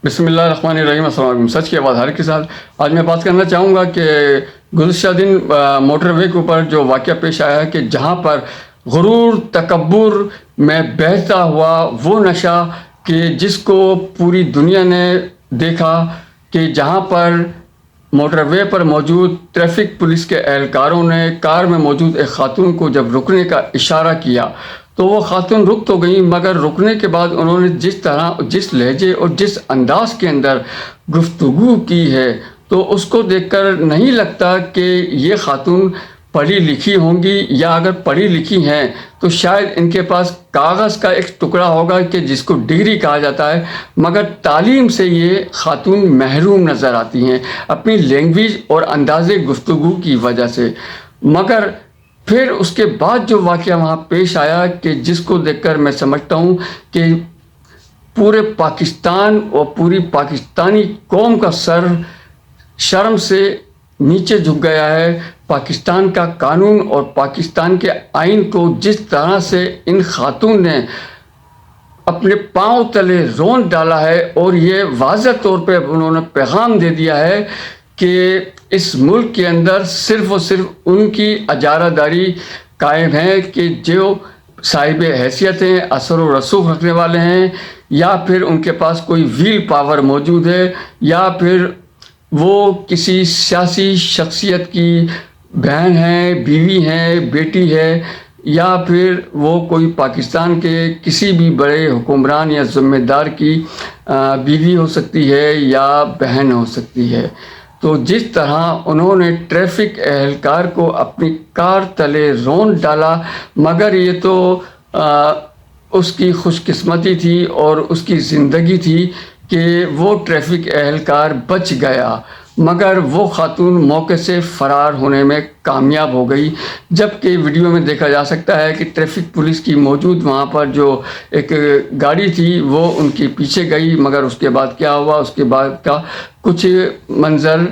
بسم اللہ الرحمن الرحیم۔ السلام علیکم۔ سچ کی آواز ہر کے ساتھ آج میں بات کرنا چاہوں گا کہ گزشتہ دن موٹر وے کے اوپر جو واقعہ پیش آیا ہے کہ جہاں پر غرور تکبر میں بہتا ہوا وہ نشہ کہ جس کو پوری دنیا نے دیکھا کہ جہاں پر موٹر وے پر موجود ٹریفک پولیس کے اہلکاروں نے کار میں موجود ایک خاتون کو جب رکنے کا اشارہ کیا تو وہ خاتون رک تو گئی، مگر رکنے کے بعد انہوں نے جس لہجے اور جس انداز کے اندر گفتگو کی ہے تو اس کو دیکھ کر نہیں لگتا کہ یہ خاتون پڑھی لکھی ہوں گی، یا اگر پڑھی لکھی ہیں تو شاید ان کے پاس کاغذ کا ایک ٹکڑا ہوگا کہ جس کو ڈگری کہا جاتا ہے، مگر تعلیم سے یہ خاتون محروم نظر آتی ہیں اپنی لینگویج اور انداز گفتگو کی وجہ سے۔ مگر پھر اس کے بعد جو واقعہ وہاں پیش آیا کہ جس کو دیکھ کر میں سمجھتا ہوں کہ پورے پاکستان اور پوری پاکستانی قوم کا سر شرم سے نیچے جھک گیا ہے۔ پاکستان کا قانون اور پاکستان کے آئین کو جس طرح سے ان خاتون نے اپنے پاؤں تلے رون ڈالا ہے، اور یہ واضح طور پہ انہوں نے پیغام دے دیا ہے کہ اس ملک کے اندر صرف اور صرف ان کی اجارہ داری قائم ہے کہ جو صاحب حیثیت ہیں، اثر و رسوخ رکھنے والے ہیں، یا پھر ان کے پاس کوئی ویل پاور موجود ہے، یا پھر وہ کسی سیاسی شخصیت کی بہن ہے، بیوی ہے، بیٹی ہے، یا پھر وہ کوئی پاکستان کے کسی بھی بڑے حکمران یا ذمہ دار کی بیوی ہو سکتی ہے یا بہن ہو سکتی ہے۔ تو جس طرح انہوں نے ٹریفک اہلکار کو اپنی کار تلے رون ڈالا، مگر یہ تو اس کی خوش قسمتی تھی اور اس کی زندگی تھی کہ وہ ٹریفک اہلکار بچ گیا، مگر وہ خاتون موقع سے فرار ہونے میں کامیاب ہو گئی۔ جبکہ ویڈیو میں دیکھا جا سکتا ہے کہ ٹریفک پولیس کی موجود وہاں پر جو ایک گاڑی تھی وہ ان کے پیچھے گئی، مگر اس کے بعد کیا ہوا، اس کے بعد کا کچھ منظر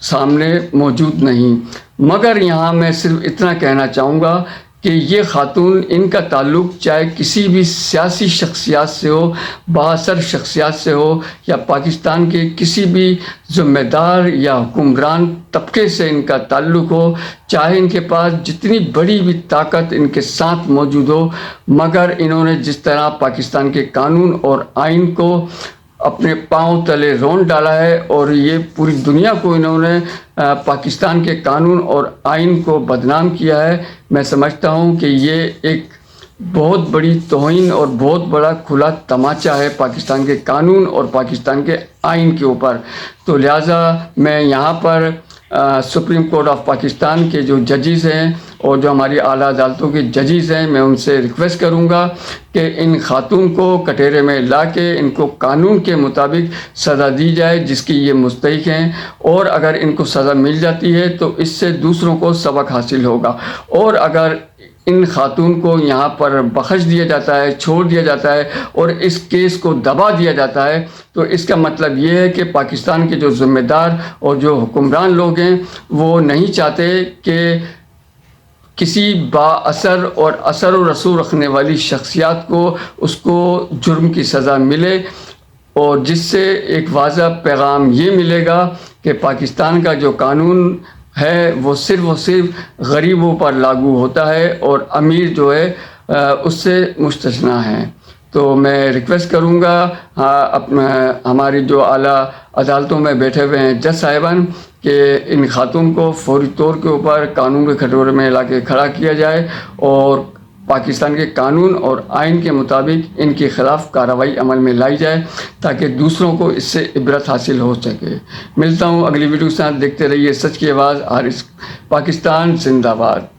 سامنے موجود نہیں۔ مگر یہاں میں صرف اتنا کہنا چاہوں گا کہ یہ خاتون، ان کا تعلق چاہے کسی بھی سیاسی شخصیات سے ہو، بااثر شخصیات سے ہو، یا پاکستان کے کسی بھی ذمہ دار یا حکمران طبقے سے ان کا تعلق ہو، چاہے ان کے پاس جتنی بڑی بھی طاقت ان کے ساتھ موجود ہو، مگر انہوں نے جس طرح پاکستان کے قانون اور آئین کو اپنے پاؤں تلے رون ڈالا ہے، اور یہ پوری دنیا کو انہوں نے پاکستان کے قانون اور آئین کو بدنام کیا ہے، میں سمجھتا ہوں کہ یہ ایک بہت بڑی توہین اور بہت بڑا کھلا تماچا ہے پاکستان کے قانون اور پاکستان کے آئین کے اوپر۔ تو لہٰذا میں یہاں پر سپریم کورٹ آف پاکستان کے جو ججز ہیں اور جو ہماری اعلیٰ عدالتوں کے ججز ہیں، میں ان سے ریکویسٹ کروں گا کہ ان خاتون کو کٹہرے میں لا کے ان کو قانون کے مطابق سزا دی جائے جس کی یہ مستحق ہیں، اور اگر ان کو سزا مل جاتی ہے تو اس سے دوسروں کو سبق حاصل ہوگا، اور اگر ان خاتون کو یہاں پر بخش دیا جاتا ہے، چھوڑ دیا جاتا ہے، اور اس کیس کو دبا دیا جاتا ہے، تو اس کا مطلب یہ ہے کہ پاکستان کے جو ذمہ دار اور جو حکمران لوگ ہیں وہ نہیں چاہتے کہ کسی با اثر اور اثر و رسوخ رکھنے والی شخصیات کو اس کو جرم کی سزا ملے، اور جس سے ایک واضح پیغام یہ ملے گا کہ پاکستان کا جو قانون ہے وہ صرف اور صرف غریبوں پر لاگو ہوتا ہے، اور امیر جو ہے اس سے مستثنیٰ ہیں۔ تو میں ریکویسٹ کروں گا ہماری جو اعلیٰ عدالتوں میں بیٹھے ہوئے ہیں جج صاحبان کہ ان خاتون کو فوری طور کے اوپر قانون کے کٹورے میں لا کے کھڑا کیا جائے، اور پاکستان کے قانون اور آئین کے مطابق ان کے خلاف کارروائی عمل میں لائی جائے تاکہ دوسروں کو اس سے عبرت حاصل ہو سکے۔ ملتا ہوں اگلی ویڈیو کے ساتھ، دیکھتے رہیے سچ کی آواز، حارث۔ پاکستان زندہ باد۔